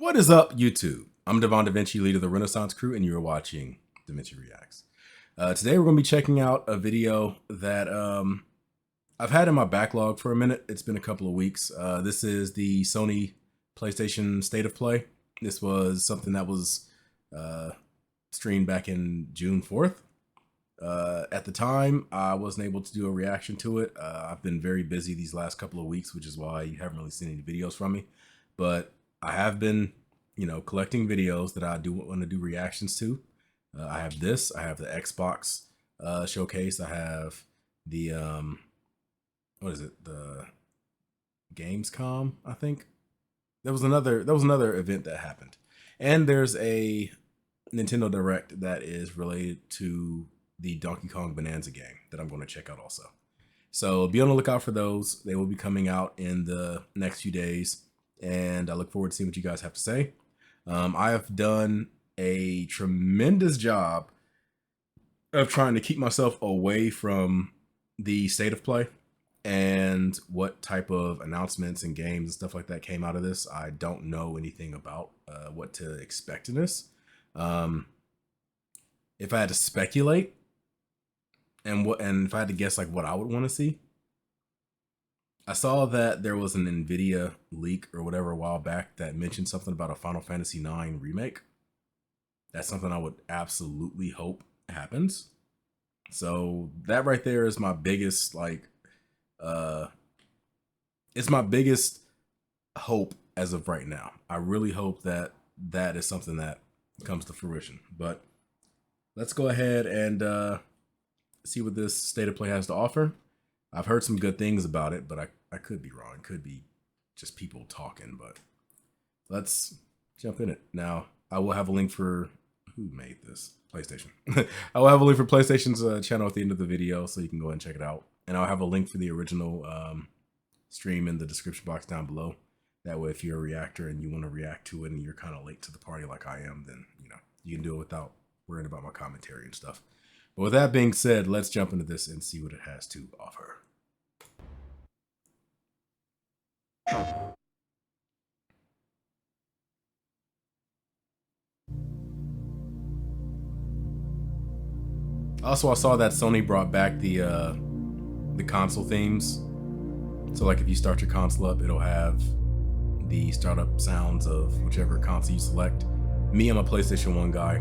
What is up, YouTube? I'm Devon DaVinci, leader of the Renaissance crew, and you're watching DaVinci Reacts. Today we're going to be checking out a video that I've had in my backlog for a minute. It's been a couple of weeks. This is the Sony PlayStation State of Play. This was something that was streamed back in June 4th. At the time, I wasn't able to do a reaction to it. I've been very busy these last couple of weeks, which is why you haven't really seen any videos from me. But I have been, collecting videos that I do want to do reactions to. I have this. I have the Xbox showcase. I have the what is it? The Gamescom, I think. There was another event that happened, and there's a Nintendo Direct that is related to the Donkey Kong Bonanza game that I'm going to check out also. So be on the lookout for those. They will be coming out in the next few days, and I look forward to seeing what you guys have to say. I have done a tremendous job of trying to keep myself away from the State of Play and what type of announcements and games and stuff like that came out of this. I don't know anything about what to expect in this. If I had to speculate and if I had to guess like what I would want to see, I saw that there was an NVIDIA leak or whatever a while back that mentioned something about a Final Fantasy IX remake. That's something I would absolutely hope happens. So that right there is my biggest, it's my biggest hope as of right now. I really hope that that is something that comes to fruition. But let's go ahead and see what this State of Play has to offer. I've heard some good things about it, but I could be wrong. It could be just people talking, but let's jump in it. Now, I will have a link for who made this? PlayStation. I will have a link for PlayStation's channel at the end of the video, so you can go ahead and check it out. And I'll have a link for the original stream in the description box down below. That way, if you're a reactor and you want to react to it and you're kind of late to the party like I am, then, you can do it without worrying about my commentary and stuff. But with that being said, let's jump into this and see what it has to offer. Also, I saw that Sony brought back the console themes. So like if you start your console up, it'll have the startup sounds of whichever console you select. Me, I'm a PlayStation 1 guy,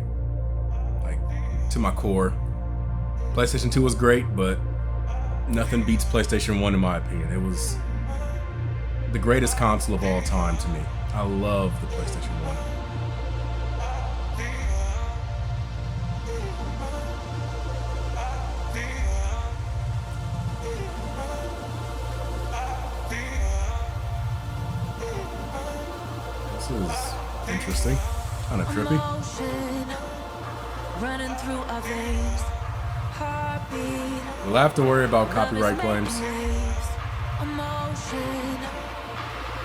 like to my core. PlayStation 2 was great, but nothing beats PlayStation 1 in my opinion. It was the greatest console of all time to me. I love the PlayStation 1. This is interesting, kind of trippy. Running through our veins, heartbeat. We'll have to worry about copyright claims. Emotion,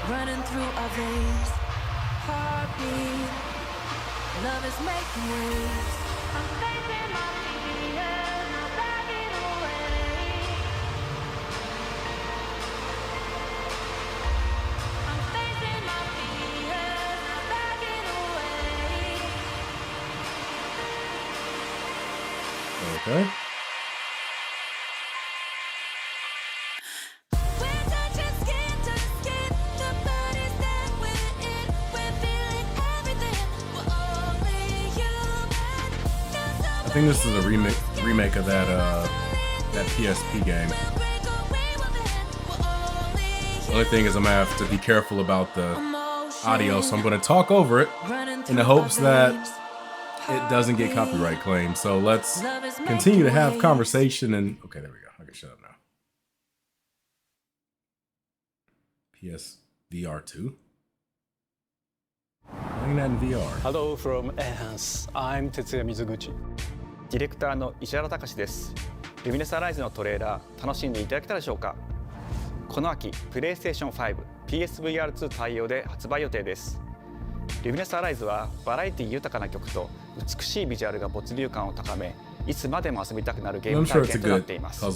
running through our veins, heartbeat. Love is making waves. I'm facing my fears, not backing away. I'm facing my fears, not backing away. Okay. We're touching skin to skin, the body's that we're in. We're feeling everything, we're only human. I think this is a remake of that PSP game. The only thing is I'm gonna have to be careful about the audio, so I'm gonna talk over it in the hopes that it doesn't get copyright claimed. So let's continue to have conversation and okay, there we go. I can shut up now. PSVR 2. Playing that in VR. Hello from Enhance. I'm Tetsuya Mizuguchi. ディレクターの石原隆です。ルミネスアライズのトレーラー楽しんでいただけたでしょうか。この秋、PlayStation 5、PSVR2 対応で発売予定です。ルミネスアライズはバラエティ豊かな曲と美しいビジュアルが没入感を高め、いつまでも遊びたくなるゲーム体験となっています。そ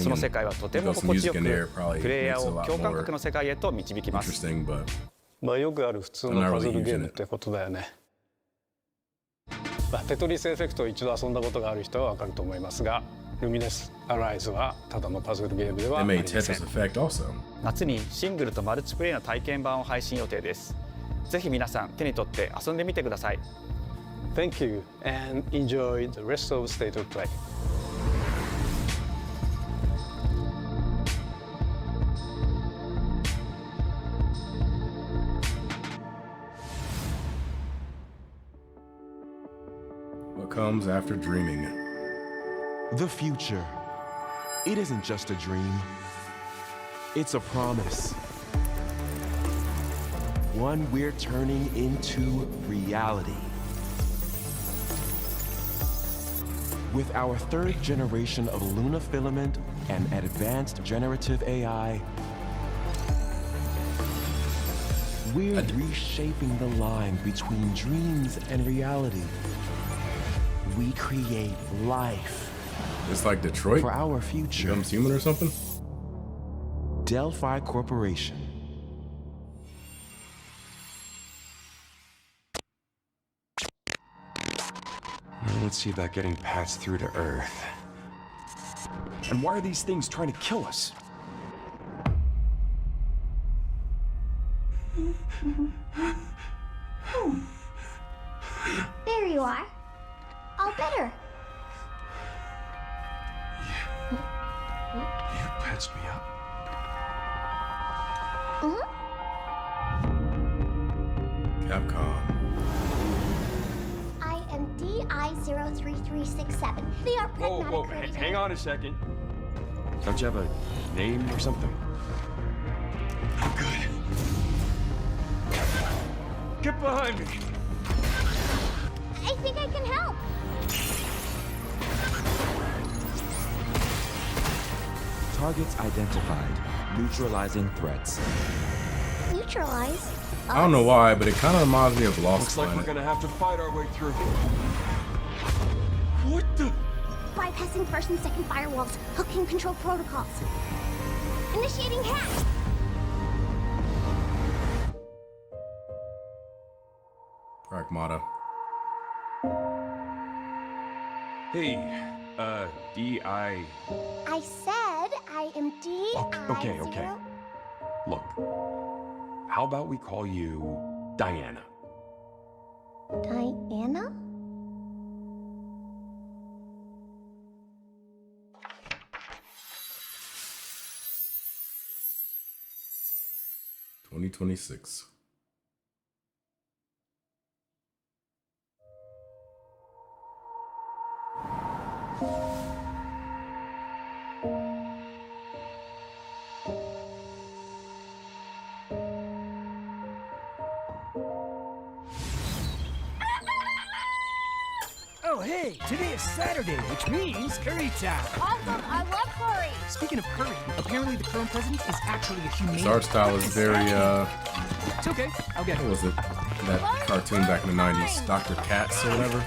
の世界はとても心地よく、プレイヤーを共感覚の世界へと導きます。まあよくある普通のパズルゲームってことだよね。テトリスエフェクトを一度遊んだことがある人はわかると思いますが、ルミネスアライズはただのパズルゲームではあ They り made ません。 Tetris Effect also. 夏にシングルとマルチプレイの体験版を配信予定です。ぜひ皆さん手に取って遊んでみてください。Thank you and enjoy the rest of State of Play. What comes after dreaming? The future. It isn't just a dream. It's a promise. One we're turning into reality. With our third generation of Luna filament and advanced generative AI, we're reshaping the line between dreams and reality. We create life It's like Detroit for our future. becomes human or something? Delphi Corporation. Let's see about getting paths through to Earth. And why are these things trying to kill us? There you are. All better. You patched me up. Capcom. I am DI-03367. They are pragmatic creators. Hang on a second. Don't you have a name or something? Good. Get behind me. I think I can help. Targets identified. Neutralizing threats. Neutralize. I don't know why, but it kind of reminds me of Lost Looks like we're Planet. gonna have to fight our way through. What the? Bypassing first and second firewalls. Hooking control protocols. Initiating hack. Pragmata. Hey, D.I. I said I am DI. Okay. Look, how about we call you Diana? Diana? $2026. Oh, hey, today is Saturday, which means curry time. Awesome. I love curry. Speaking of curry, apparently the current president is actually a humane... His art style is very, It's okay, I'll get what it. was it? That cartoon back in the 90s, Dr. Katz or whatever?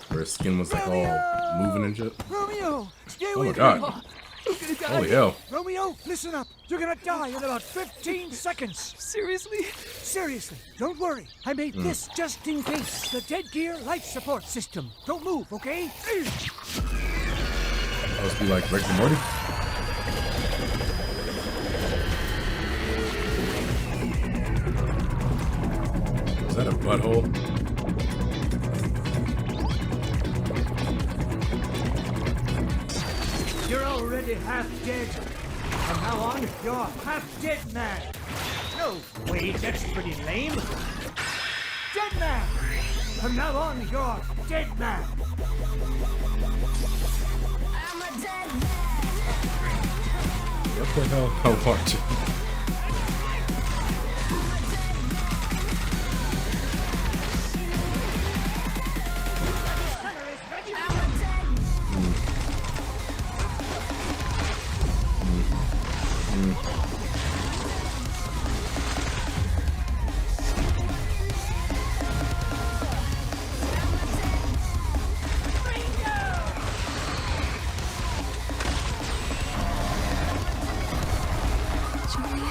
Where his skin was like all moving and shit. Romeo, stay Oh my with god. me. You're gonna die. Holy hell. Romeo, listen up. You're gonna die in about 15 seconds. Seriously? Seriously, don't worry. I made this just in case. The Dead Gear life support system. Don't move, okay? Supposed to be like Rick and Morty? Is that a butthole? You're already half dead. From now on, you're half dead man. No, wait, that's pretty lame. Dead man. From now on, you're dead man. I'm a dead man. What the hell am I watching? Julia.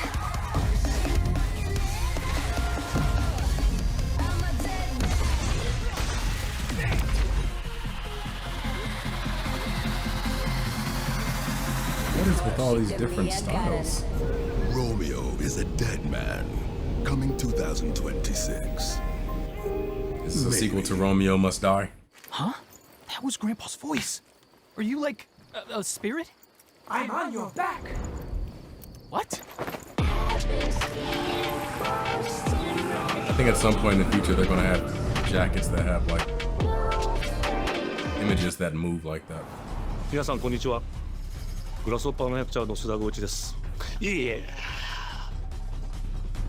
all these different styles? Romeo is a dead man. Coming 2026. This is a sequel to Romeo Must Die. Huh? That was Grandpa's voice. Are you like a spirit? I'm on your back. What? I think at some point in the future they're gonna have jackets that have like images that move like that. 皆さんこんにちは。グラスホッパーの役者の須田剛一です。いえいえ。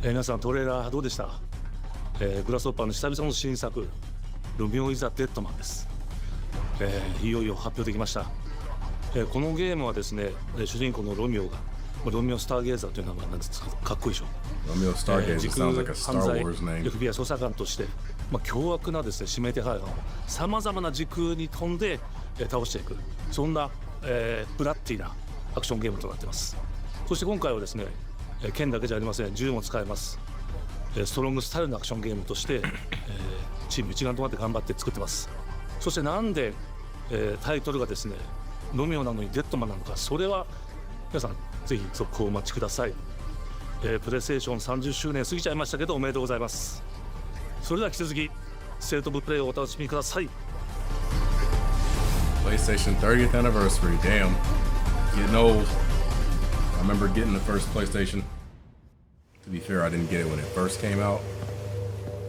皆さんトレーラーどうでした？グラスホッパーの久々の新作ロミオ・イザ・デッドマンです。いよいよ発表できました。このゲームはですね、主人公のロミオがロミオ・スターゲーザーという名前なんですけど、かっこいいでしょ。ロミオ・スターゲーザー sounds like a Star 犯罪 Wars name. FBI 捜査官として、凶悪なですね指名手配犯をさまざまな時空に飛んで倒していく、そんな、ブラッディなアクションゲームとなっています。そして今回はですね、剣だけじゃありません、銃も使えます。ストロングスタイルのアクションゲームとして、チーム一丸となって頑張って作ってます。そしてなんで、タイトルがですねロミオなのにデッドマンなのか、それは皆さんぜひ続報をお待ちください。プレイステーション30周年過ぎちゃいましたけどおめでとうございます。それでは引き続きステートオブプレイをお楽しみください。 PlayStation 30th anniversary. Damn. Getting old. I remember getting the first PlayStation. To be fair, I didn't get it when it first came out.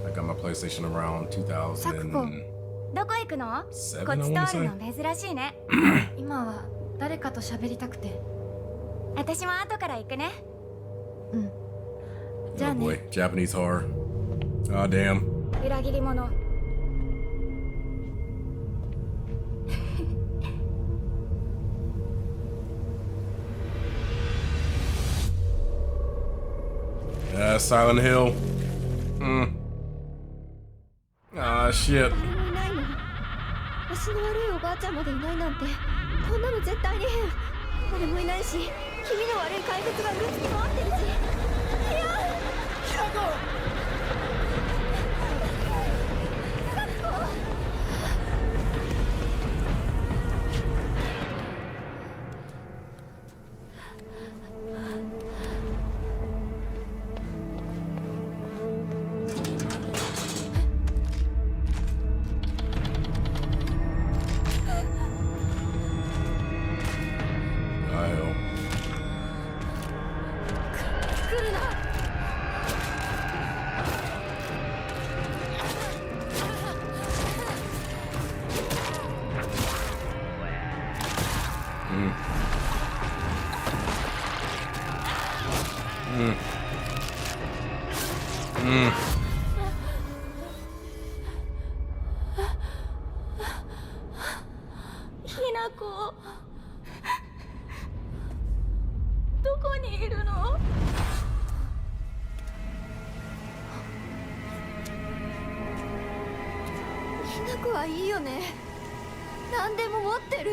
I got my PlayStation around 2007, どこ行くの？ I こっち wanna 通る say. の珍しいね。今は誰かと喋りたくて。私も後から行くね。じゃ Oh あ boy, ね。 Japanese horror. Oh damn. 裏切り者。Silent Hill. Ah, shit. 誰もいないの。足の悪いおばあちゃんまでいないなんて、こんなの絶対に変。誰もいないし、気味の悪い怪物がうろつき回ってるし。いや、キラコ。ひなこ、どこにいるの？ひなこはいいよね。何でも持ってる。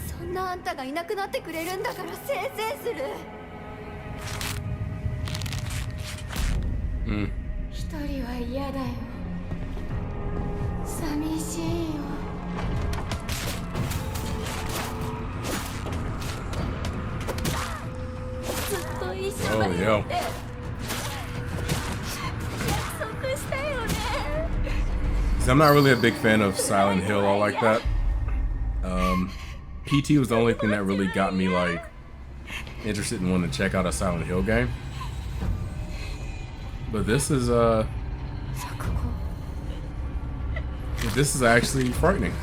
そんなあんたがいなくなってくれるんだからせいせいする。一人は嫌だよ。寂しいよ。ずっと一緒だよって約束したよね。 See, I'm not really a big fan of Silent Hill all like that. PT was the only thing that really got me like interested in wanting to check out a Silent Hill game. But this is actually frightening.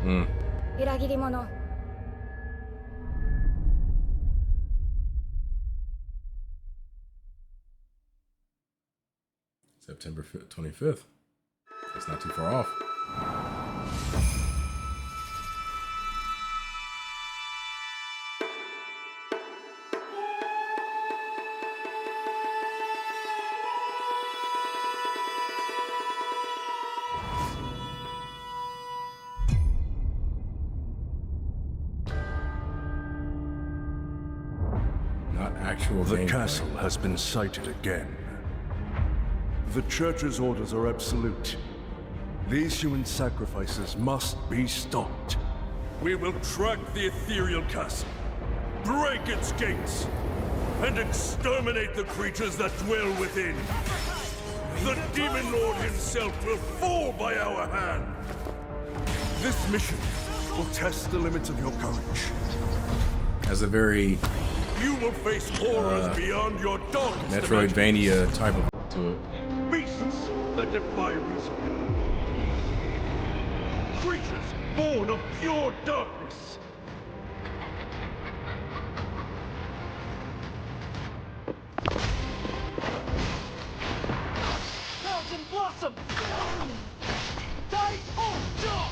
Mm. 裏切り者。September 25th. It's not too far off. actual The gameplay. castle has been sighted again. The Church's orders are absolute. These human sacrifices must be stopped. We will track the ethereal castle, break its gates, and exterminate the creatures that dwell within. The Demon Lord himself will fall by our hand. This mission will test the limits of your courage. Has a very You will face horrors beyond your darkest Metroidvania type of to it. beasts that defy reason. Creatures born of pure darkness. Mountain Blossom! Die Jaw!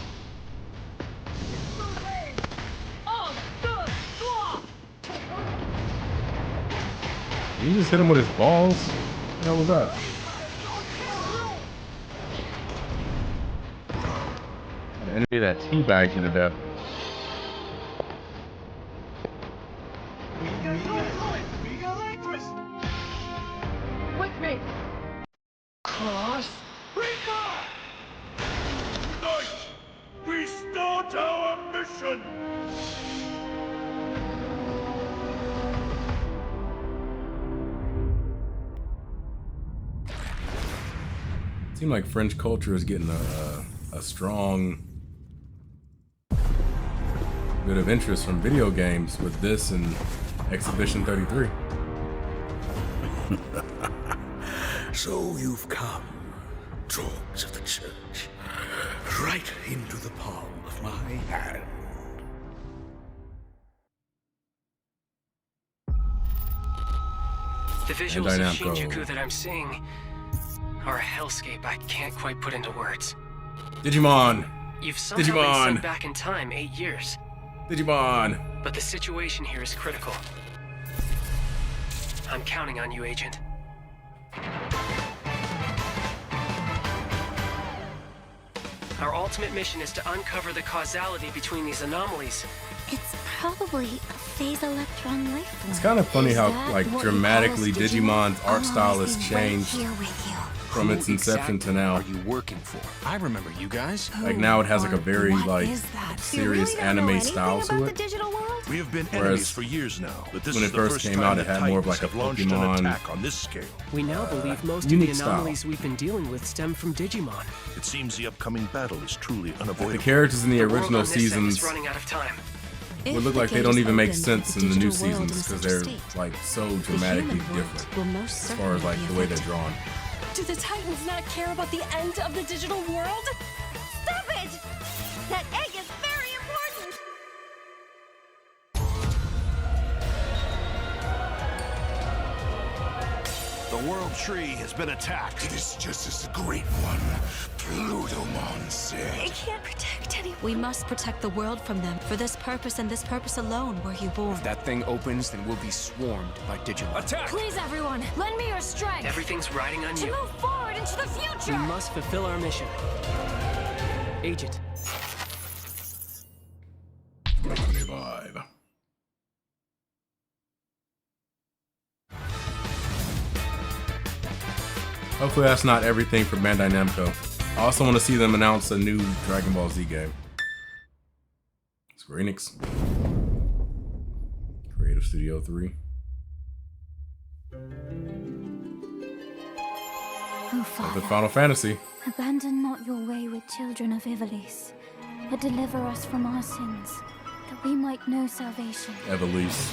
Did he just hit him with his balls? What the hell was that? An enemy that teabagged you to death. With me! Cross! Tonight, we start our mission! Seems like French culture is getting a strong bit of interest from video games with this and Exhibition 33. So you've come, dogs of the church, right into the palm of my hand. The visuals of Namco. Shinjuku that I'm seeing are a hellscape I can't quite put into words. Digimon! You've somehow been Digimon! sent back in time 8 years, Digimon! but the situation here is critical. I'm counting on you, Agent. Our ultimate mission is to uncover the causality between these anomalies. It's probably a phase electron life form. It's kind of funny Is how that like what you dramatically call us, Digimon? Digimon's art I'll style always has be right changed here with you. from its inception to now. Are you working for? I remember you guys. Like now it has like a very What like is that? serious You really don't know anime style anything to about it. the digital world? We have been Whereas enemies for years now, but this when is it the first first came time out, the it had more of Titans like a have launched an Pokemon attack on this scale. We now believe most of the unique style. anomalies we've been dealing with stem from Digimon. It seems the upcoming battle is truly The unavoidable. characters in the The world original on this end is seasons running out of time. would look like they don't even make sense in the new seasons because they're like so dramatically different as far as like the way they're drawn. Do the Titans not care about the end of the digital world? Stop it! That egg is very important! The World Tree has been attacked. It is just as the Great One, Plutomon, said. It can't protect anyone. We must protect the world from them. For this purpose and this purpose alone were you born. If that thing opens, then we'll be swarmed by Digimon. Attack! Please, everyone, lend me your strength Everything's riding on to you. move forward into the We future. must fulfill our mission. Agent, 2025. Hopefully that's not everything for Bandai Namco. I also want to see them announce a new Dragon Ball Z game. Square Enix. Creative Studio 3. Oh, The Father, Final Fantasy. abandon not your wayward children of Ivalice, but deliver us from our sins, that we might know salvation. Evilise.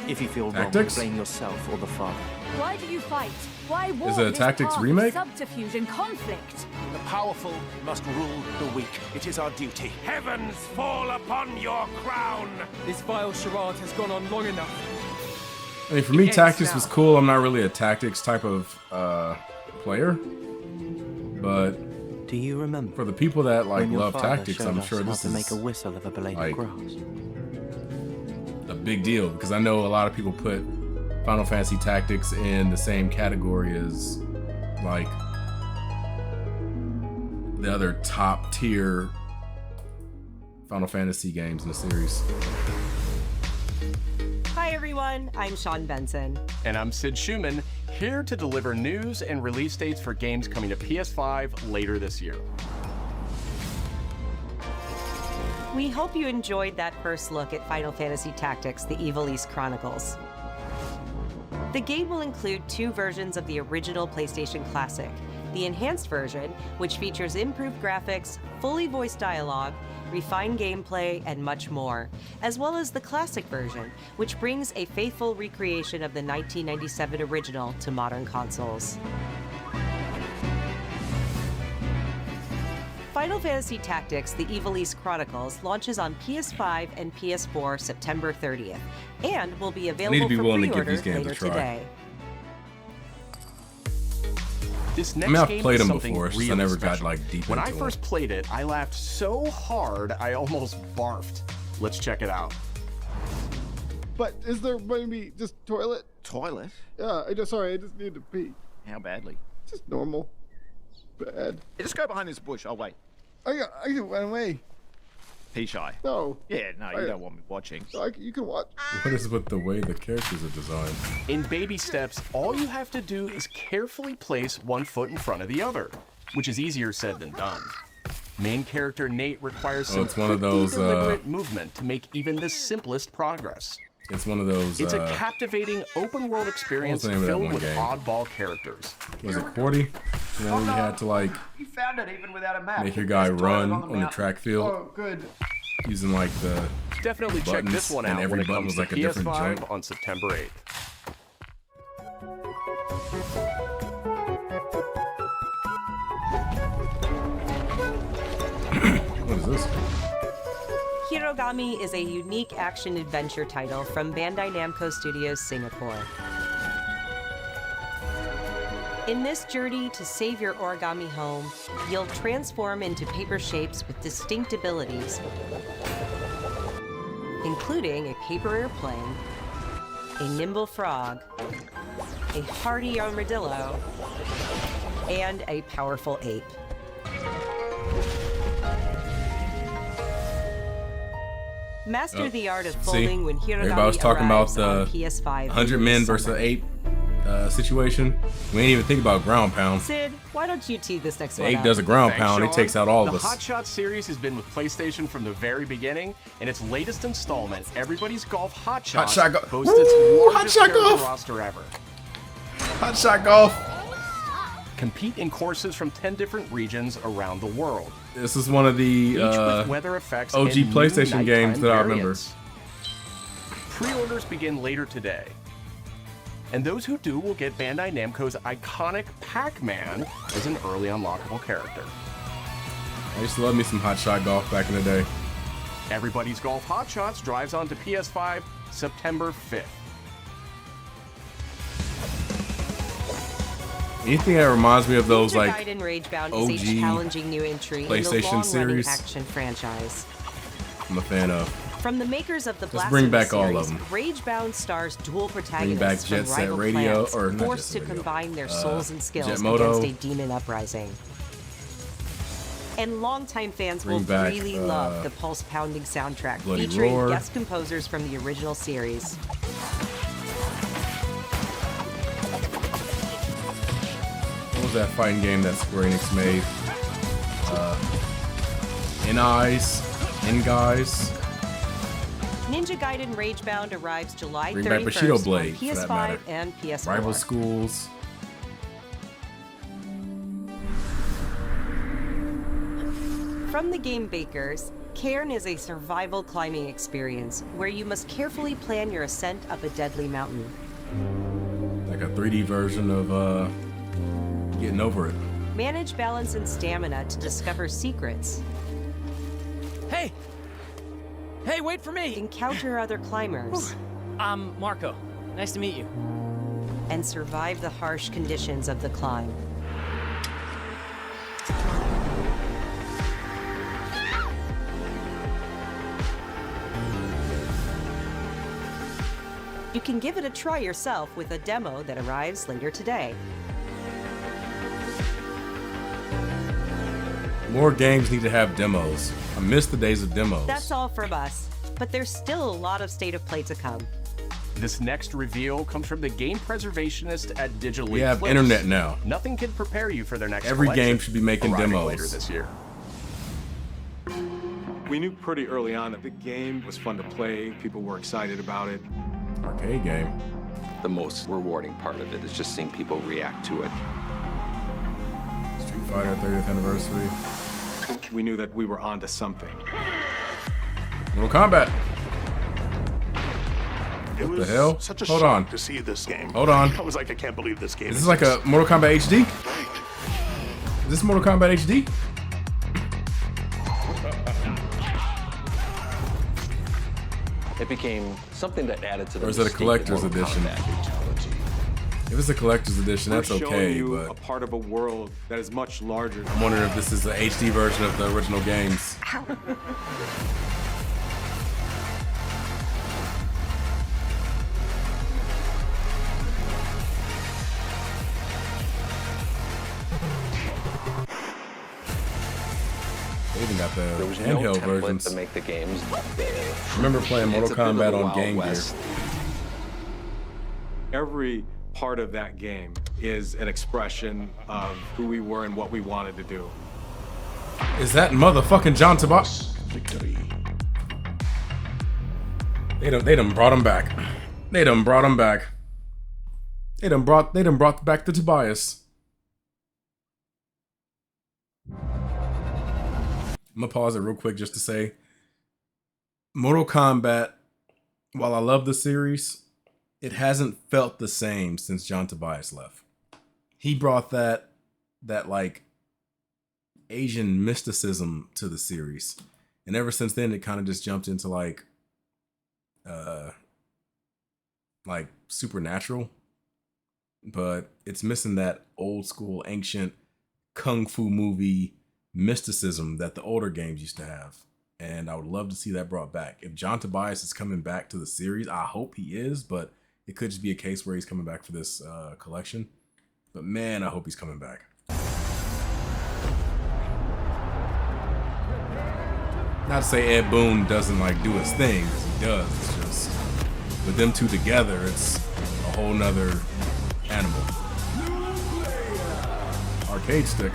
If you feel Tactics? wrong, blame yourself or the father. Why do you fight? Why war? Is it a this Tactics path of remake? Subterfuge and conflict. The powerful must rule the weak. It is our duty. Heavens fall upon your crown! This vile charade has gone on long enough. I mean, for me, Tactics was cool. I'm not really a Tactics type of player, but do you remember for the people that like when your love father Tactics, showed I'm us sure how this to is make a whistle of a blade like, of grass? a big deal because I know a lot of people put Final Fantasy Tactics in the same category as like the other top tier Final Fantasy games in the series. everyone, I'm Sean Benson. And I'm Sid Schumann, here to deliver news and release dates for games coming to PS5 later this year. We hope you enjoyed that first look at Final Fantasy Tactics: The Evil East Chronicles. The game will include 2 versions of the original PlayStation Classic. The enhanced version, which features improved graphics, fully voiced dialogue, refined gameplay, and much more, as well as the classic version, which brings a faithful recreation of the 1997 original to modern consoles. Final Fantasy Tactics: The Evil East Chronicles launches on PS5 and PS4 September 30th, and will be available for pre-order later today. This next I mean, I've game played is them something before, it's just I really never special. got like deep When into I first played it, I laughed so hard I almost barfed. Let's check it out. But is there maybe just toilet? Toilet? Yeah, I just need to pee. How badly? Just normal. Bad. Hey, just go behind this bush. I'll wait. I can run away. Pee shy. No. Yeah, no, you don't want me watching. You can watch. What is with the way the characters are designed? In baby steps, all you have to do is carefully place one foot in front of the other, which is easier said than done. Main character Nate requires some it's one of those, deliberate movement to make even the simplest progress. It's one of those. It's a captivating open-world experience What was the name of that filled one with game? oddball characters. Was it QWERTY? You know, you had to like You found it even without a map. make your guy There's a toilet run on on the mountain. track field Oh, good. using like the Definitely check buttons, this one and out every when it button comes was like to a different PS5 jump. on September 8th. What is this? Hirogami is a unique action-adventure title from Bandai Namco Studios Singapore. In this journey to save your origami home, you'll transform into paper shapes with distinct abilities, including a paper airplane, a nimble frog, a hardy armadillo, and a powerful ape. Master the art of folding when Hirogami everybody was talking about arrives on the PS5 100 this men versus summer. 8 situation. We ain't even think about ground pound. Sid, why don't you tee this next The one 8 up? does a ground Thanks, pound. It Sean. takes out all of the us. Hot Shot series has been with PlayStation from the very beginning, and its latest installment, Everybody's Golf Hot Shot, Shot Golf. boasts Woo! its Hot largest Shot character Golf. roster ever. Hot Shot Golf. Compete in courses from 10 different regions around the world. This is one of the Each with weather effects OG and new PlayStation games nighttime that I remember. variants. Pre-orders begin later today. And those who do will get Bandai Namco's iconic Pac-Man as an early unlockable character. I used to love me some Hot Shot Golf back in the day. Everybody's Golf Hot Shots drives onto PS5 September 5th. Anything that reminds me of those Ninja like Gaiden Ragebound OG is a challenging new entry in the PlayStation long-running series. action franchise. I'm a fan of. From the makers of the Let's bring Blasphemous back all series, of them. Ragebound stars dual back protagonists Jet from Set rival Radio, clans, or not Jet forced Set to Radio. combine their souls and skills Jetmoto. against a demon uprising. And longtime fans Bring will back, really love the pulse-pounding soundtrack Bloody featuring Roar. guest composers from the original series. What was that fighting game that Square Enix made? N-Guys. Ninja Gaiden Ragebound arrives July Bring back 31st Bushido on Blade, for that PS5 matter. and PS4. Rival Schools. From the game bakers, Cairn is a survival climbing experience where you must carefully plan your ascent up a deadly mountain. Like a 3D version of Getting Over It. Manage balance and stamina to discover secrets. Hey! Hey, wait for me! Encounter other climbers. I'm Marco. Nice to meet you. And survive the harsh conditions of the climb. You can give it a try yourself with a demo that arrives later today. More games need to have demos. I miss the days of demos. That's all from us, but there's still a lot of State of Play to come. This next reveal comes from the game preservationist at Digital We have Eclipse. internet now. Nothing can prepare you for their next Every collection, game should be making arriving demos. later this year. We knew pretty early on that the game was fun to play. People were excited about it. Arcade game. The most rewarding part of it is just seeing people react to it. Street Fighter 30th anniversary. We knew that we were onto something. Mortal Kombat. It What was the hell? such a Hold shock on. to see this game. Hold on. I was like, I can't believe this game. Is this like a Mortal Kombat HD? Is this Mortal Kombat HD? It became something that added to the Or is it a mystique of collector's Mortal edition? Kombat. If it's a collector's edition, that's We're showing okay, you but a part of a world that is much larger. I'm wondering if this is the HD version of the original games. They even got the There was no handheld template versions. to make the games. I remember playing Mortal It's a bit of Kombat the on Wild Game Gear. West. Every part of that game is an expression of who we were and what we wanted to do. Is that motherfucking John Tobias? They done brought him back. They done brought him back. They done brought back the Tobias. I'm gonna pause it real quick just to say Mortal Kombat, while I love the series, it hasn't felt the same since John Tobias left. He brought that like Asian mysticism to the series. And ever since then it kind of just jumped into like supernatural. But it's missing that old school ancient kung fu movie mysticism that the older games used to have. And I would love to see that brought back. If John Tobias is coming back to the series, I hope he is, but it could just be a case where he's coming back for this collection. But man, I hope he's coming back. Not to say Ed Boon doesn't like do his thing, 'cause he does. It's just with them two together, it's a whole nother animal. Arcade stick.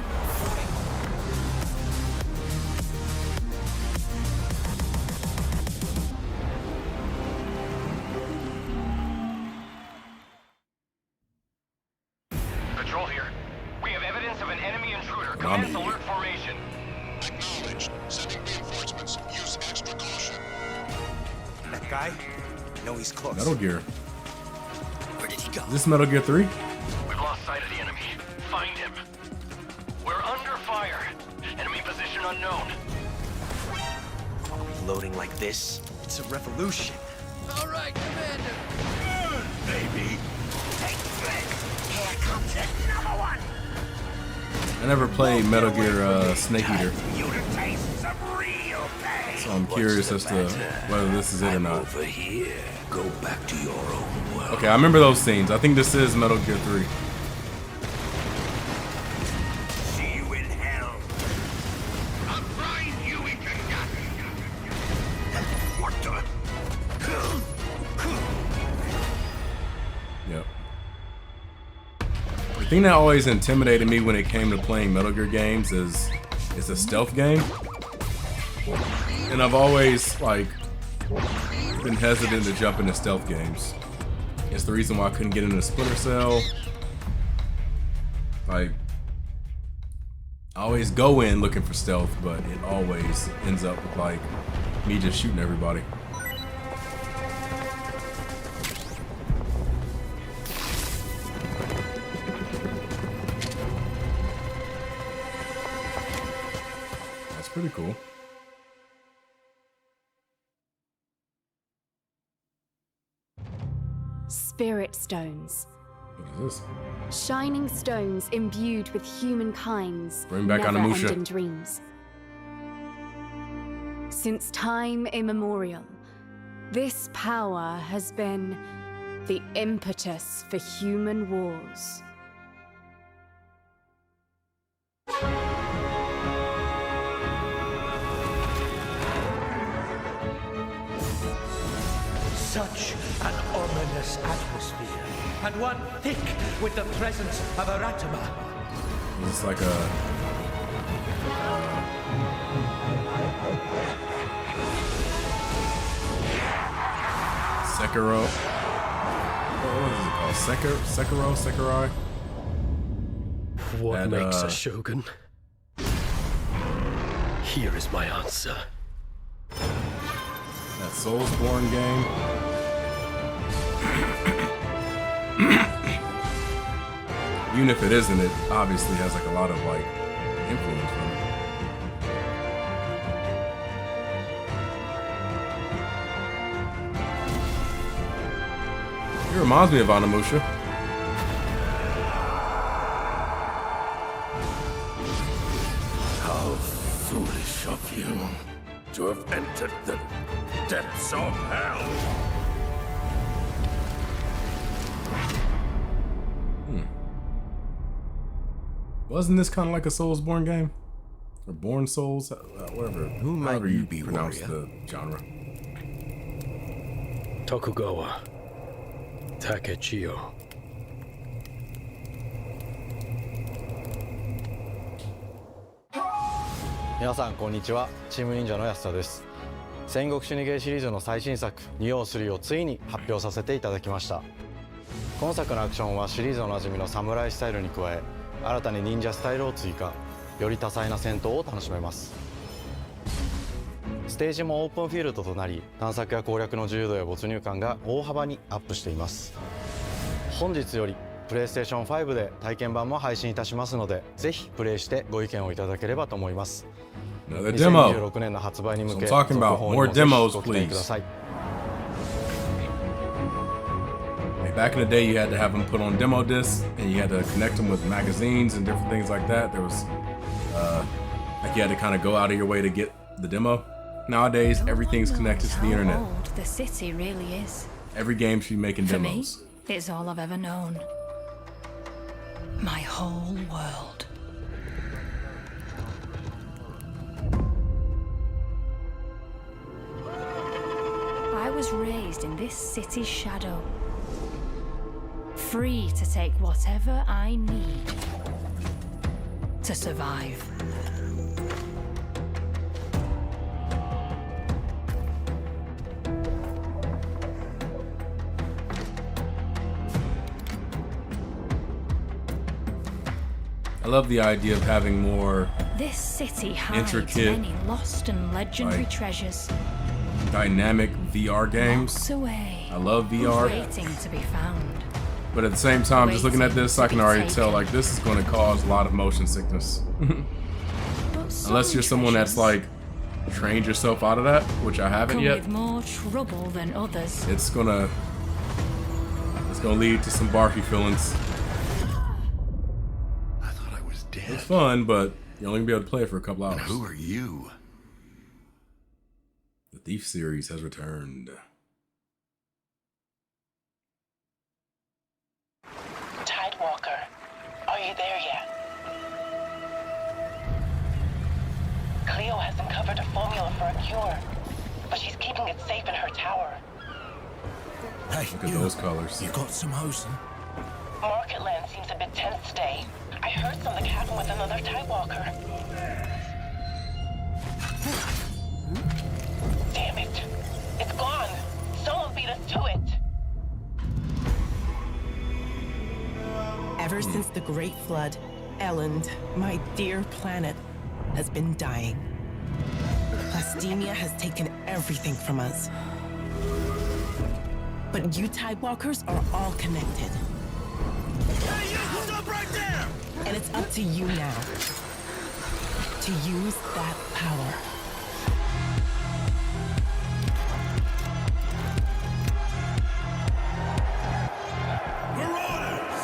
Patrol here. We have evidence of an enemy intruder. Commence alert formation. Acknowledged. Sending reinforcements. Use extra caution. That guy? No, he's close. Metal Gear. Where did he go? Is this Metal Gear 3? We've lost sight of the enemy. Find him. We're under fire. Enemy position unknown. Loading like this? It's a revolution. All right, Commander. Good, baby. Take this. Here comes another one. I never played Metal Gear Snake Eater. You to taste some real pain. So I'm curious as to whether this is it or not. Over here. Go back to your own world. Okay, I remember those scenes. I think this is Metal Gear 3. See you in hell. I'll grind you into nothing. What the? Yep. The thing that always intimidated me when it came to playing Metal Gear games is it's a stealth game. And I've always like been hesitant to jump into stealth games. It's the reason why I couldn't get into Splinter Cell. Like, I always go in looking for stealth, but it always ends up with like me just shooting everybody. That's pretty cool. Spirit stones. What is this? Shining stones imbued with humankind's Bring back Onimusha. never-ending dreams. Since time immemorial, this power has been the impetus for human wars. Such an ominous atmosphere, and one thick with the presence of Aratama. It's like a Sekiro. What is it called? Sekiro? What makes a shogun? Here is my answer. That Soulsborne game. Even if it isn't, it obviously has like a lot of like influence from it. It reminds me of Onimusha. How foolish of you to have entered the depths of hell. Wasn't this kind of like a Soulsborne game? Or Born Souls? Whatever. However you pronounce the genre. Tokugawa Takechiyo.皆さんこんにちは。チーム忍者の安田です。戦国死にゲーシリーズの最新作2王3をついに発表させていただきました。今作のアクションはシリーズおなじみの侍スタイルに加え、新たに忍者スタイルを追加、より多彩な戦闘を楽しめます。ステージもオープンフィールドとなり、探索や攻略の自由度や没入感が大幅にアップしています。本日よりプレイステーション5で体験版も配信いたしますので、ぜひプレイしてご意見をいただければと思います。2026年の発売に向け、続報にもぜひご期待ください。Back in the day, you had to have them put on demo discs, and you had to connect them with magazines and different things like that. There was, like you had to kind of go out of your way to get the demo. Nowadays, everything's connected to the internet. Old the city really is. Every game should be making demos. For me, it's all I've ever known. My whole world. I was raised in this city's shadow. Free to take whatever I need to survive. I love the idea of having more This city hides intricate, many lost and legendary like, treasures. Dynamic VR games. Locked away, I love VR. waiting to be found. But at the same time, just looking at this, I can already tell like this is going to cause a lot of motion sickness. Unless you're someone that's like trained yourself out of that, which I haven't yet. With more trouble than others. It's gonna lead to some barky feelings. I thought I was dead. It's fun, but you're only gonna be able to play it for a couple hours. And who are you? The Thief series has returned. Tidewalker, are you there yet? Cleo has uncovered a formula for a cure, but she's keeping it safe in her tower. Hey, look at those colors. You got some hosen? Marketland seems a bit tense today. I heard something happen with another Tidewalker. Damn it. It's gone. Someone beat us to it. Ever since the Great Flood, Elland, my dear planet, has been dying. Plastemia has taken everything from us. But you Tidewalkers are all connected. Hey, you! Stop right there! And it's up to you now to use that power.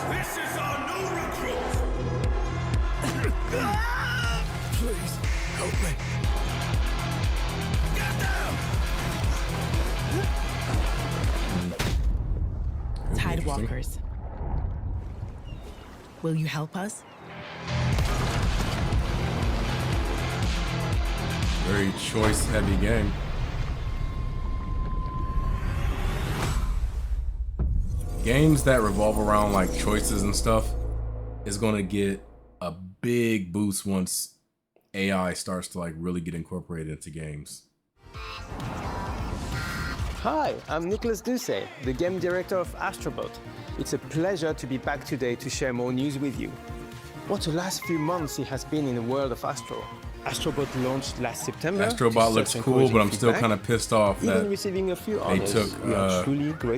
This is our new recruit! Please, help me. Get down! Tidewalkers. Will you help us? Very choice-heavy game. games that revolve around like choices and stuff is going to get a big boost once AI starts to like really get incorporated into games. Hi, I'm Nicholas Ducey, the game director of Astrobot. It's a pleasure to be back today to share more news with you. What a last few months it has been in the world of Astro. Astrobot launched last September. Astrobot looks cool, but I'm still kind of pissed off that receiving a few they took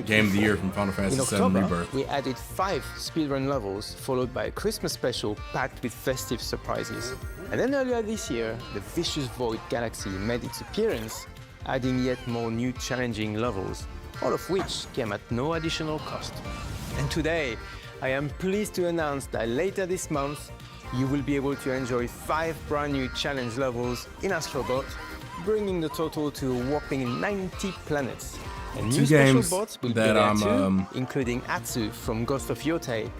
Game of the Year from Final Fantasy VII Rebirth. We added 5 speedrun levels, followed by a Christmas special packed with festive surprises. And then earlier this year, the Vicious Void Galaxy made its appearance, adding yet more new challenging levels, all of which came at no additional cost. And today, I am pleased to announce that later this month, you will be able to enjoy 5 brand new challenge levels in Astrobot, bringing the total to a whopping 90 planets. And new special bots will be there too, including Atsu from Ghost of Yotei,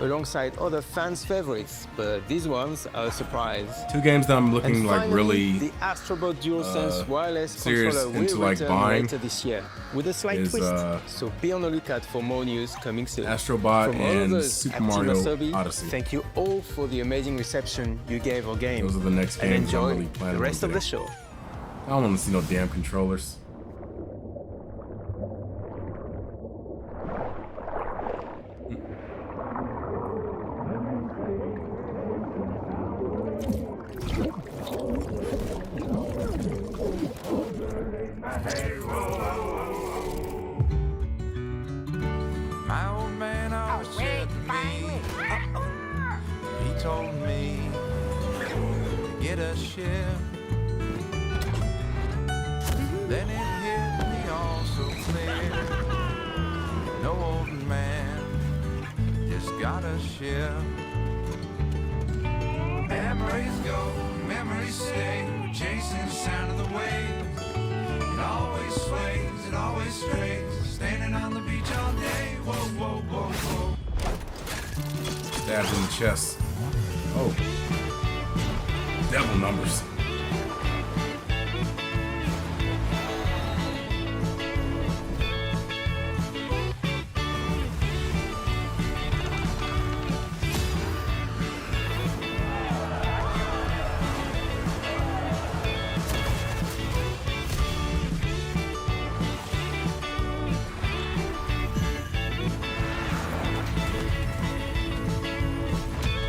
alongside other fans' favorites, but these ones are a surprise. 2 games that I'm looking and like finally, really the Astrobot DualSense wireless serious controller into will like return buying later this year with a slight twist. So be on the lookout for more news coming soon. Astrobot From all and of us Super at Mario Team Asobi, Odyssey. Thank you all for the amazing reception you gave our game. Those are the next and games I'm enjoy really planning the rest on of the getting. show. I don't want to see no damn controllers. My old man always said to me, he told me to get a ship. Then it hit me all so clear. No old man just got a ship. Memories go, memories stay, chasing the sound of the waves. It always sways, it always strays, standing on the beach all day. Whoa, whoa, whoa, whoa. Stabbed in the chest. Oh. Devil numbers.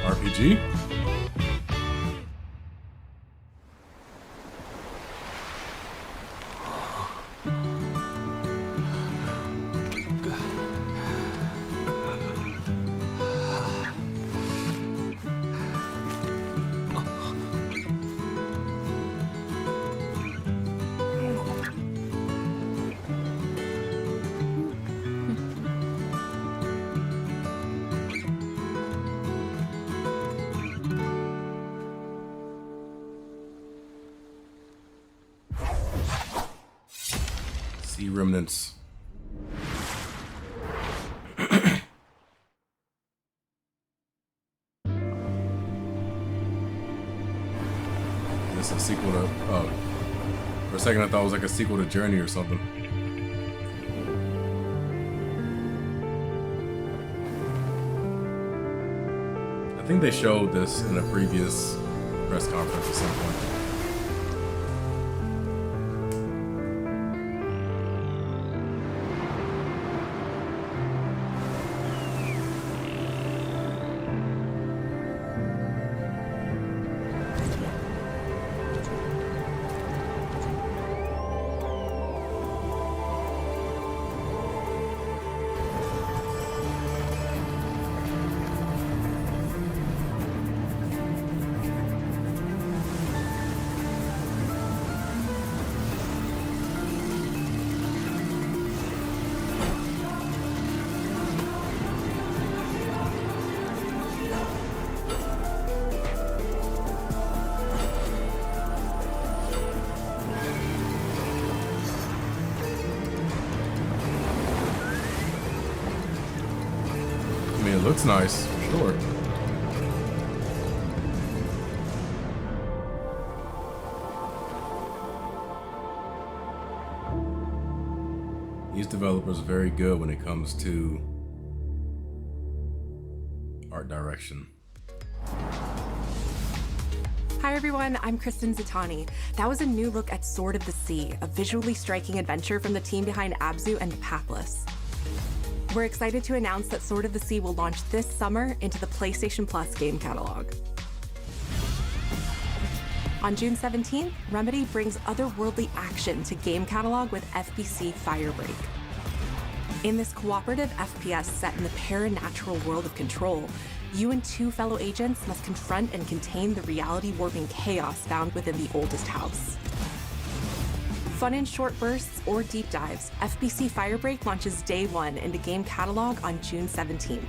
RPG? Sea remnants. Is this a sequel to? Oh, for a second I thought it was like a sequel to Journey or something. I think they showed this in a previous press conference at some point. It looks nice, for sure. These developers are very good when it comes to art direction. Hi everyone, I'm Kristen Zatani. That was a new look at Sword of the Sea, a visually striking adventure from the team behind Abzu and Pathless. We're excited to announce that Sword of the Sea will launch this summer into the PlayStation Plus game catalog. On June 17th, Remedy brings otherworldly action to game catalog with FBC Firebreak. In this cooperative FPS set in the paranatural world of Control, you and two fellow agents must confront and contain the reality-warping chaos found within the oldest house. Fun in short bursts or deep dives, FBC Firebreak launches day one into game catalog on June 17th.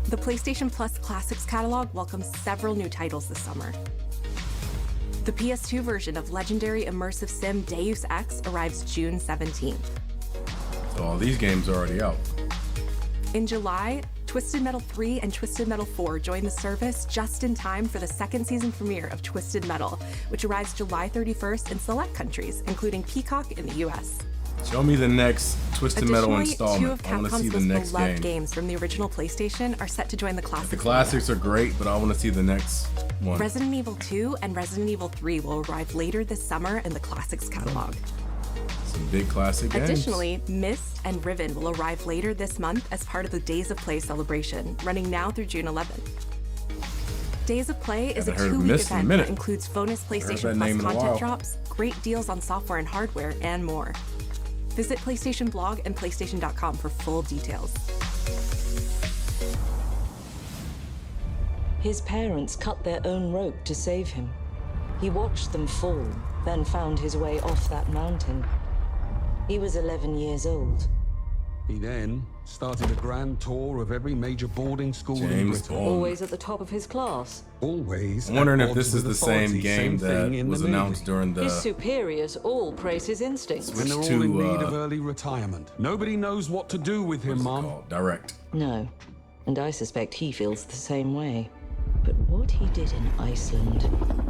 The PlayStation Plus Classics catalog welcomes several new titles this summer. The PS2 version of legendary immersive sim Deus Ex arrives June 17th. So all these games are already out. In July, Twisted Metal 3 and Twisted Metal 4 join the service just in time for the second season premiere of Twisted Metal, which arrives July 31st in select countries, including Peacock in the US. Show me the next Twisted Metal Additionally, installment. two of I want to see Capcom's the most next beloved game. games from the original PlayStation are set to join the classics. The classics are great, but I want to see the next one. Resident Evil 2 and Resident Evil 3 will arrive later this summer in the classics catalog. Some big classic games. Additionally, Myst and Riven will arrive later this month as part of the Days of Play celebration, running now through June 11th. Days of Play is a Haven't heard of two-week Myst in a event minute. that includes bonus Heard PlayStation that name Plus in a while. content drops, great deals on software and hardware, and more. Visit PlayStation Blog and PlayStation.com for full details. His parents cut their own rope to save him. He watched them fall, then found his way off that mountain. He was 11 years old. He then started a grand tour of every major boarding school in James Britain. Bond. Always at the top of his class. Always. I'm wondering at if this odds is with the same authority, game same thing that in the was Navy. announced during His the. superiors all praise his instincts. When they're all to, in need of early retirement. Nobody knows what to do with him, Mom. Direct. No, and I suspect he feels the same way. But what he did in Iceland...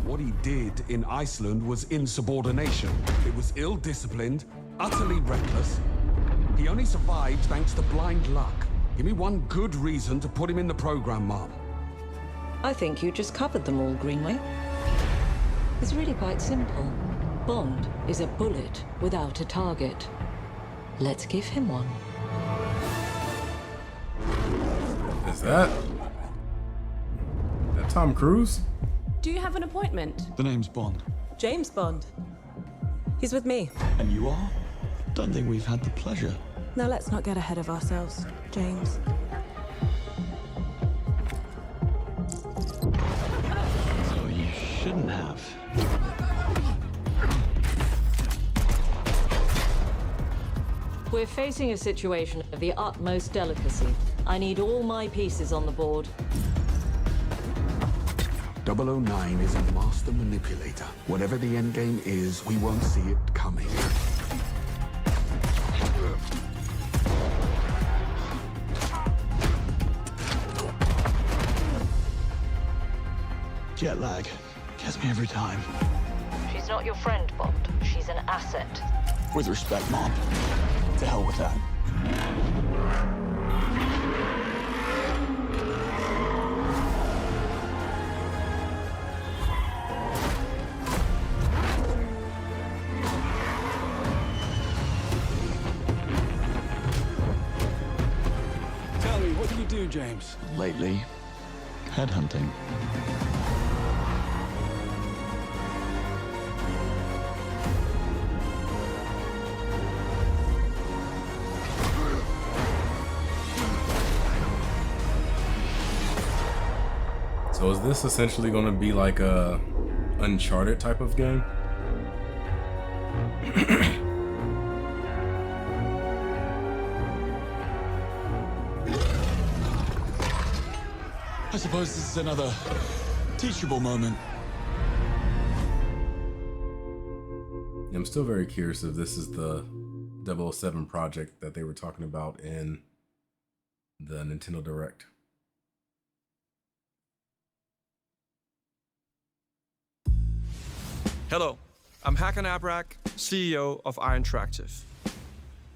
What he did in Iceland was insubordination. It was ill-disciplined, utterly reckless. He only survived thanks to blind luck. Give me one good reason to put him in the program, Mom. I think you just covered them all, Greenway. It's really quite simple. Bond is a bullet without a target. Let's give him one. Is that Tom Cruise? Do you have an appointment? The name's Bond. James Bond. He's with me. And you are? Don't think we've had the pleasure. Now let's not get ahead of ourselves, James. So you shouldn't have. We're facing a situation of the utmost delicacy. I need all my pieces on the board. 009 is a master manipulator. Whatever the endgame is, we won't see it coming. Jet lag. Gets me every time. She's not your friend, Bond. She's an asset. With respect, Mom. To hell with that. Tell me, what do you do, James? Lately, headhunting. So is this essentially going to be like a Uncharted type of game? I suppose this is another teachable moment. I'm still very curious if this is the 007 project that they were talking about in the Nintendo Direct. Hello, I'm Hakan Abrak, CEO of Interactive.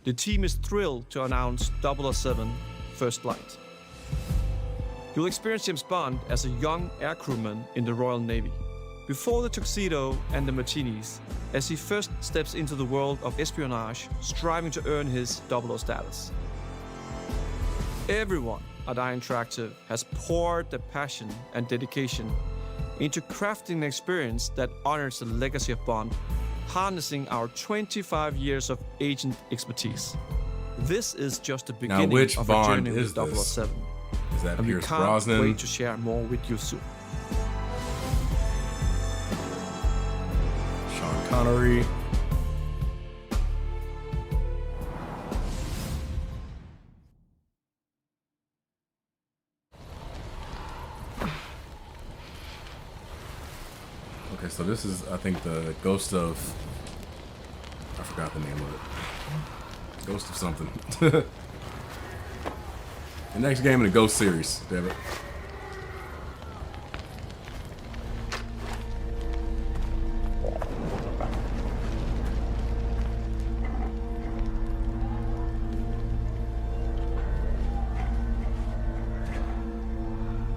The team is thrilled to announce 007 first light. You'll experience James Bond as a young air crewman in the Royal Navy. Before the tuxedo and the martinis, as he first steps into the world of espionage, striving to earn his 00 status. Everyone at I Interactive has poured their passion and dedication into crafting an experience that honors the legacy of Bond, harnessing our 25 years of agent expertise. This is just the beginning which of Bond our journey is with this? 007. Is that And we Pierce can't Brosnan? wait to share more with you soon. Sean Connery. Okay, so this is, I think, the Ghost of... I forgot the name of it. Ghost of something. The next game in the Ghost series, damn it.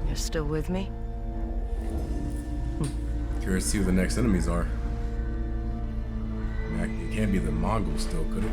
You're still with me? Curious to see who the next enemies are. I mean, it can't be the Mongols still, could it?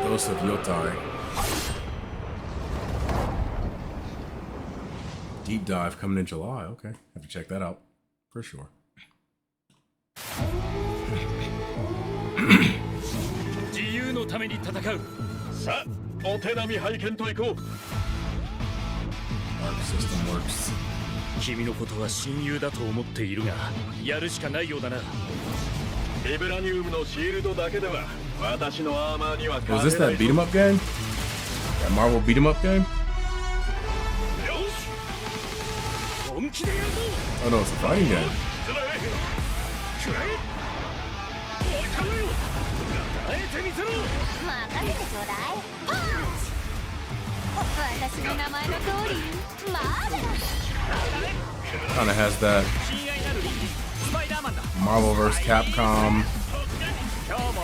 Ghost of Yotai. Deep dive coming in July. Okay, have to check that out for sure. 自由のために戦う。さあ、お手並み拝見といこう。Arc system works. 君のことは親友だと思っているが、やるしかないようだな。ビブラニウムのシールドだけでは私のアーマーには Was this that beat 'em up game? That Marvel beat 'em up game? Oh no, it's a fighting game. Kinda has that Marvel vs. Capcom,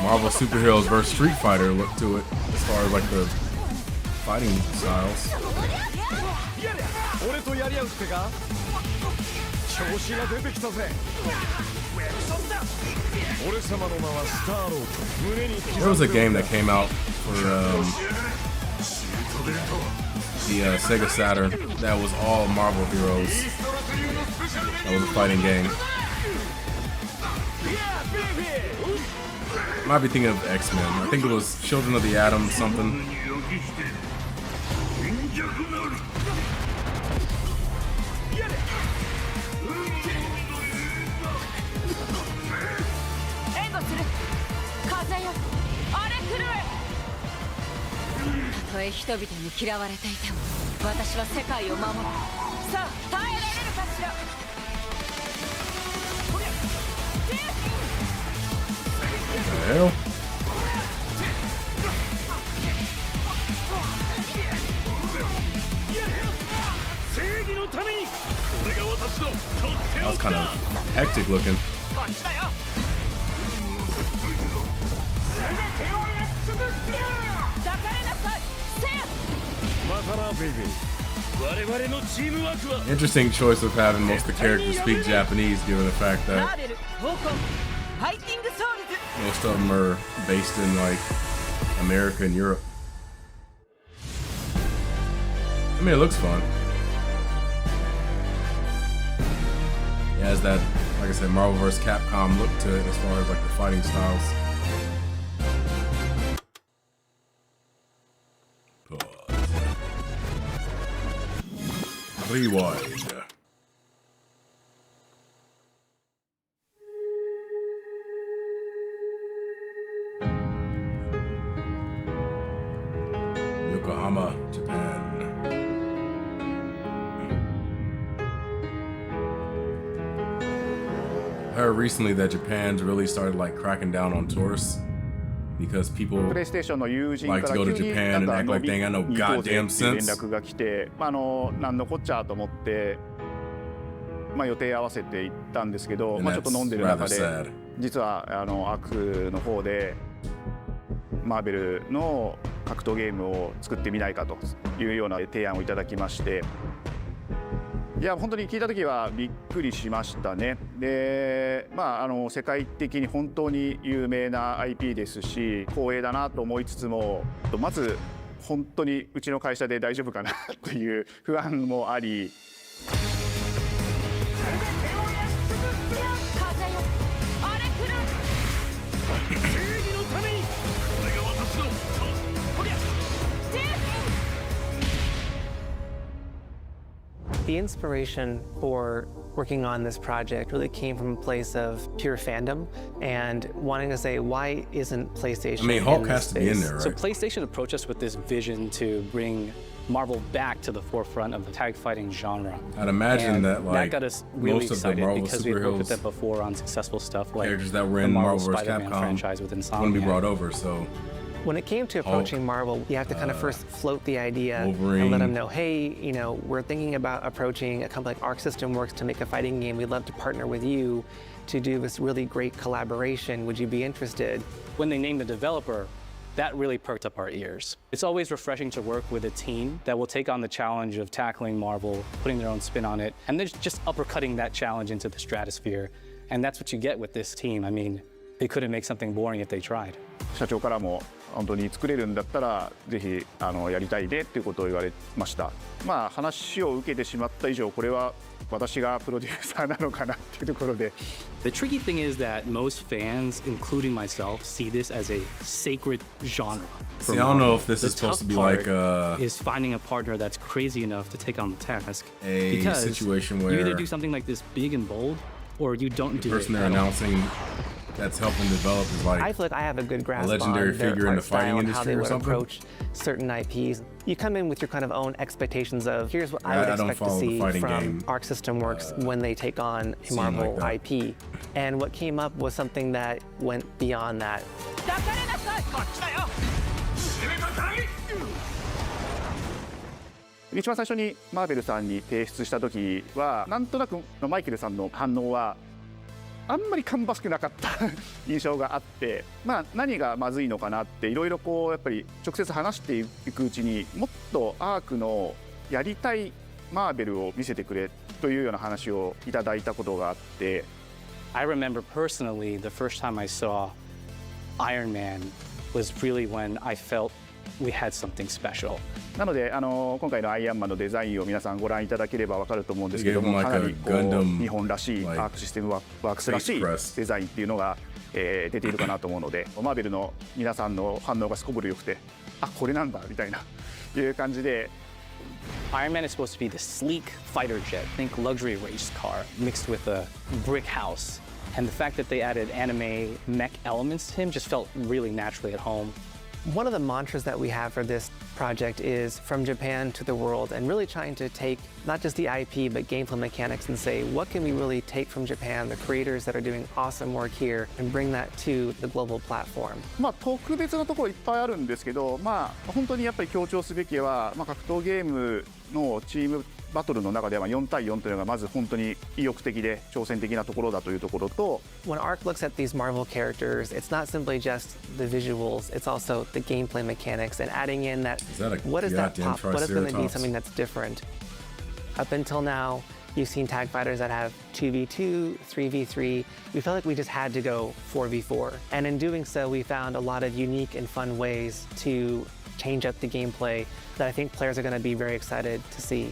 Marvel superheroes vs. Street Fighter look to it as far as like the fighting styles. 俺とやり合うってか調子が出てきたぜ俺様の名はスターロード胸に There was a game that came out for the Sega Saturn that was all Marvel heroes. That was a fighting game. Might be thinking of X-Men. I think it was Children of the Atom something. The hell? That was kind of hectic looking. Interesting choice of having most of the characters speak Japanese, given the fact that most of them are based in like America and Europe. I mean, it looks fun. It has that, like I said, Marvel vs. Capcom look to it as far as like the fighting styles. Rewind. Yokohama, Japan. heard recently that Japan's really started like cracking down on tourists because people プレイステーションの友人 like か to ら go 急 to に Japan なん and か act like they ain't got no 飲み行こうぜ goddamn っていう連 sense. 絡が来て、なんのこっちゃと思って、予定合わせて行ったんですけど、ちょっと飲んでる中で、実はアクの方でマーベルの格闘ゲームを作ってみないかというような提案をいただきまして。いや本当に聞いた時はびっくりしましたね。で、世界的に本当に有名な IP ですし光栄だなと思いつつも、まず本当にうちの会社で大丈夫かなという不安もあり。The inspiration for working on this project really came from a place of pure fandom and wanting to say, why isn't PlayStation? I mean, Hulk has to be in there, right? So PlayStation approached us with this vision to bring Marvel back to the forefront of the tag fighting genre. I'd imagine and that like got us really most of the excited Marvel because we've worked with superheroes, them before on successful stuff like characters that were the in Marvel Marvel vs. Spider-Man Capcom franchise with Insomniac. wouldn't be brought over, so. When it came to approaching Marvel, you have to kind of first float the idea Wolverine. and let them know, hey, you know, we're thinking about approaching a company like Arc System Works to make a fighting game. We'd love to partner with you to do this really great collaboration. Would you be interested? When they named the developer, that really perked up our ears. It's always refreshing to work with a team that will take on the challenge of tackling Marvel, putting their own spin on it, and they're just uppercutting that challenge into the stratosphere. And that's what you get with this team. I mean, they couldn't make something boring if they tried. 社長からも本当に作れるんだったらぜひやりたいねっていうことを言われました。話を受けてしまった以上これは私がプロデューサーなのかなっていうところで。The tricky thing is that most fans, including myself, see this as a sacred genre. See, I don't know if this is supposed to be like is finding a partner that's crazy enough to take on the task. A because situation where you either do something like this big and bold, or you don't do it. The person they're announcing that's helping develop is like I feel like I have a good grasp legendary on their figure in the art style fighting and how industry they or would something. approach certain IPs. You come in with your kind of own expectations of here's what I would expect to see from Arc System Works when they take on a Marvel IP. And what came up was something that went beyond that. 一番最初にマーベルさんに提出した時はなんとなくマイケルさんの反応はあんまり芳しくなかった印象があって、何がまずいのかなっていろいろこうやっぱり直接話していくうちにもっとアークのやりたいマーベルを見せてくれというような話をいただいたことがあって。I remember personally the first time I saw Iron Man was really when I felt we had something special. なので今回のアイアンマンのデザインを皆さんご覧いただければ分かると思うんですけども、かなりこう日本らしいアークシステムワークスらしいデザインっていうのが出ているかなと思うので、マーベルの皆さんの反応がすこぶる良くて、あ、これなんだみたいないう感じで。Iron Man is supposed to be the sleek fighter jet, think luxury race car mixed with a brick house. And the fact that they added anime mech elements to him just felt really naturally at home. One of the mantras that we have for this project is from Japan to the world, and really trying to take not just the IP but gameplay mechanics and say what can we really take from Japan, the creators that are doing awesome work here, and bring that to the global platform. 特別なところいっぱいあるんですけど、本当にやっぱり強調すべきは、格闘ゲームのチームバトルの中では4対4というのがまず本当に意欲的で挑戦的なところだというところと。When Arc looks at these Marvel characters, it's not simply just the visuals, it's also the gameplay mechanics and adding in that what is that pop, what is going to be something that's different. Up until now, you've seen tag fighters that have 2v2, 3v3. We felt like we just had to go 4v4. And in doing so, we found a lot of unique and fun ways to change up the gameplay that I think players are going to be very excited to see.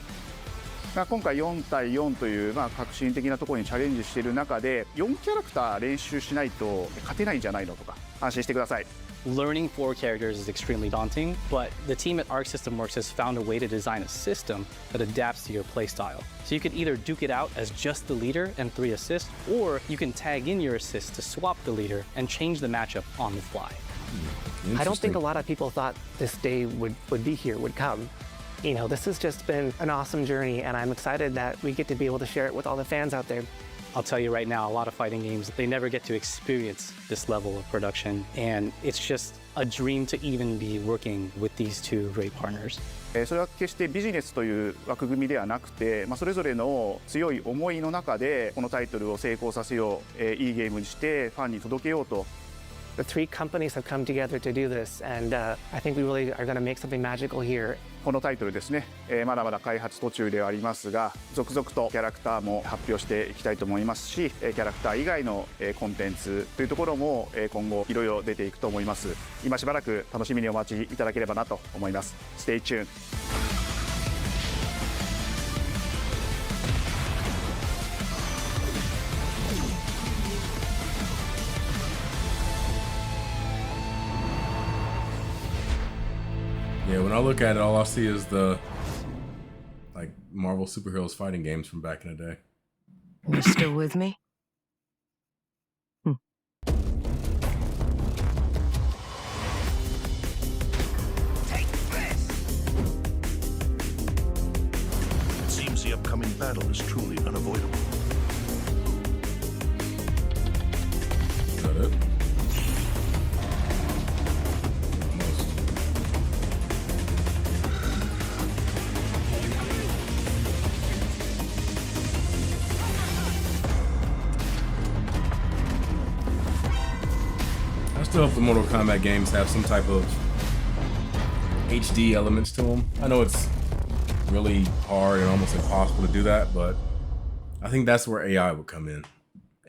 今回4対4という革新的なところにチャレンジしている中で4キャラクター練習しないと勝てないんじゃないのとか安心してください。Learning 4 characters is extremely daunting, but the team at Arc System Works has found a way to design a system that adapts to your playstyle. So you could either duke it out as just the leader and 3 assists, or you can tag in your assists to swap the leader and change the matchup on the fly. I don't think a lot of people thought this day would be here, would come. You know, this has just been an awesome journey, and I'm excited that we get to be able to share it with all the fans out there. I'll tell you right now, a lot of fighting games, they never get to experience this level of production. And it's just a dream to even be working with these two great partners. それは決してビジネスという枠組みではなくて、それぞれの強い思いの中でこのタイトルを成功させよう、いいゲームにしてファンに届けようと。The three companies have come together to do this, and I think we really are going to make something magical here. このタイトルですね、まだまだ開発途中ではありますが、続々とキャラクターも発表していきたいと思いますし、キャラクター以外のコンテンツというところも今後いろいろ出ていくと思います。今しばらく楽しみにお待ちいただければなと思います。Stay tuned. Yeah, when I look at it, all I see is the like Marvel superheroes fighting games from back in the day. You still with me? Take this! It seems the upcoming battle is truly unavoidable. Is that it? I still hope the Mortal Kombat games have some type of HD elements to them. I know it's really hard and almost impossible to do that, but I think that's where AI would come in.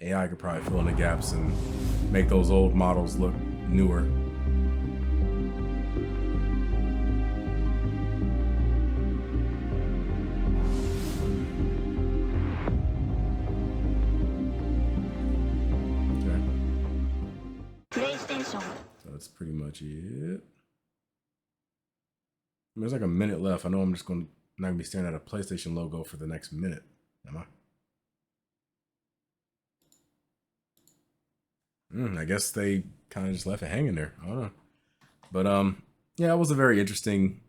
AI could probably fill in the gaps and make those old models look newer. So that's pretty much it. I mean, there's like a minute left. I know I'm just not gonna be staring at a PlayStation logo for the next minute, am I? I guess they kind of just left it hanging there. I don't know. But yeah, it was a very interesting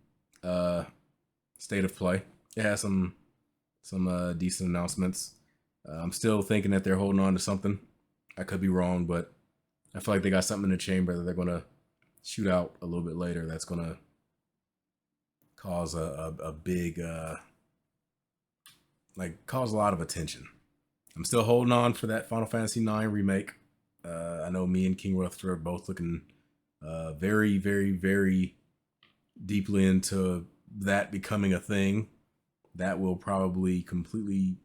state of play. It had some decent announcements. I'm still thinking that they're holding on to something. I could be wrong, but I feel like they got something in the chamber that they're going to shoot out a little bit later that's going to cause a big, cause a lot of attention. I'm still holding on for that Final Fantasy IX remake. I know me and King Ruther are both looking very, very, very deeply into that becoming a thing. That will probably completely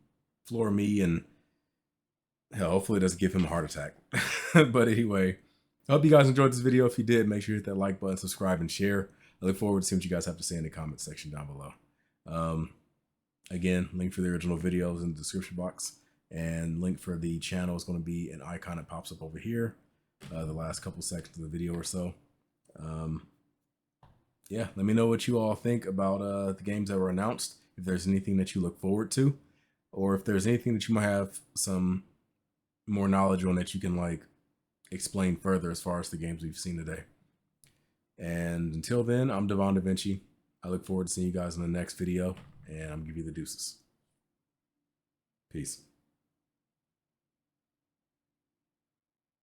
floor me, and hell, hopefully it doesn't give him a heart attack. But anyway, I hope you guys enjoyed this video. If you did, make sure you hit that like button, subscribe, and share. I look forward to seeing what you guys have to say in the comment section down below. Again, link for the original videos in the description box, and link for the channel is going to be an icon that pops up over here, the last couple seconds of the video or so. Yeah, let me know what you all think about the games that were announced, if there's anything that you look forward to, or if there's anything that you might have some more knowledge on that you can like explain further as far as the games we've seen today. And until then, I'm Devon DaVinci. I look forward to seeing you guys in the next video, and I'm gonna give you the deuces. Peace.